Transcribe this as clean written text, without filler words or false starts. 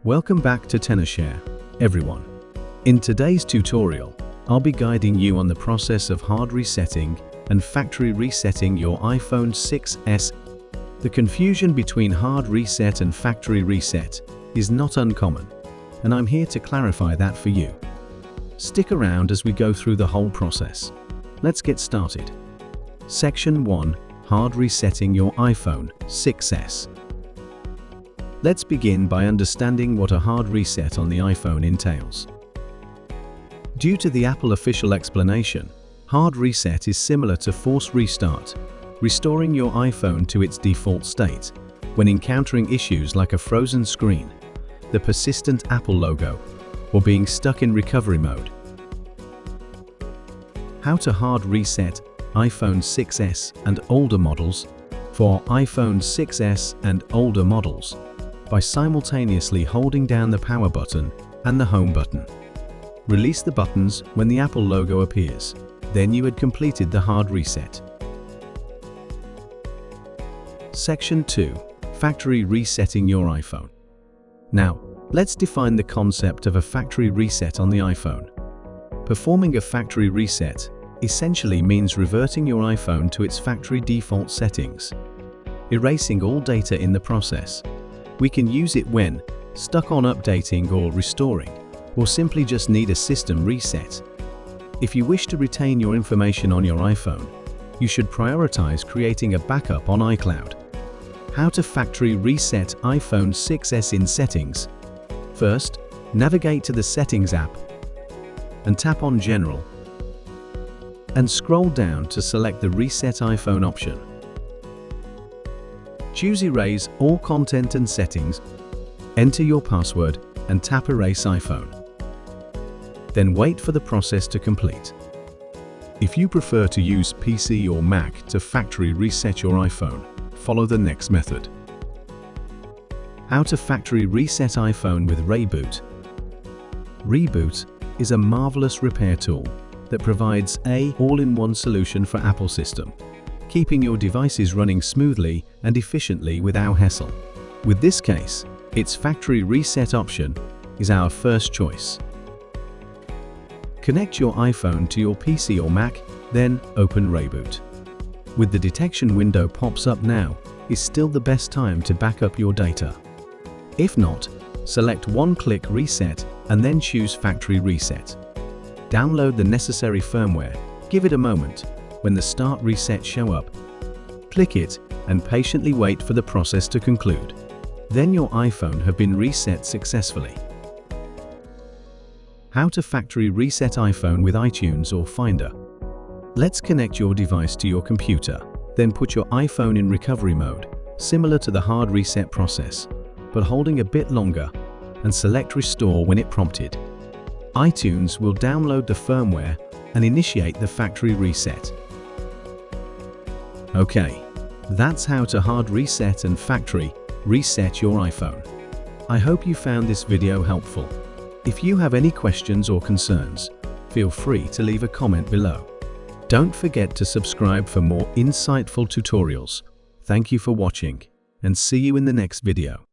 Welcome back to TenorShare, everyone. In today's tutorial, I'll be guiding you on the process of hard resetting and factory resetting your iPhone 6s. The confusion between hard reset and factory reset is not uncommon, and I'm here to clarify that for you. Stick around as we go through the whole process. Let's get started. Section 1. Hard resetting your iPhone 6s. Let's begin by understanding what a hard reset on the iPhone entails. Due to the Apple official explanation, hard reset is similar to force restart, restoring your iPhone to its default state when encountering issues like a frozen screen, the persistent Apple logo, or being stuck in recovery mode. How to hard reset iPhone 6s and older models. For iPhone 6s and older models, by simultaneously holding down the power button and the home button. Release the buttons when the Apple logo appears. Then you had completed the hard reset. Section 2. Factory resetting your iPhone. Now, let's define the concept of a factory reset on the iPhone. Performing a factory reset essentially means reverting your iPhone to its factory default settings, erasing all data in the process. We can use it when stuck on updating or restoring, or simply just need a system reset. If you wish to retain your information on your iPhone, you should prioritize creating a backup on iCloud. How to factory reset iPhone 6s in Settings. First, navigate to the Settings app and tap on General, and scroll down to select the Reset iPhone option. Choose Erase all content and settings, enter your password and tap Erase iPhone. Then wait for the process to complete. If you prefer to use PC or Mac to factory reset your iPhone, follow the next method. How to factory reset iPhone with ReiBoot. ReiBoot is a marvelous repair tool that provides an all-in-one solution for Apple system, keeping your devices running smoothly and efficiently without hassle. With this case, its factory reset option is our first choice. Connect your iPhone to your PC or Mac, then open ReiBoot. With the detection window pops up now, is still the best time to back up your data. If not, select one-click reset and then choose factory reset. Download the necessary firmware, give it a moment. When the Start Reset show up, click it and patiently wait for the process to conclude. Then your iPhone have been reset successfully. How to factory reset iPhone with iTunes or Finder. Let's connect your device to your computer, then put your iPhone in recovery mode, similar to the hard reset process, but holding a bit longer, and select Restore when it prompted. iTunes will download the firmware and initiate the factory reset. Okay, that's how to hard reset and factory reset your iPhone. I hope you found this video helpful. If you have any questions or concerns, feel free to leave a comment below. Don't forget to subscribe for more insightful tutorials. Thank you for watching, and see you in the next video.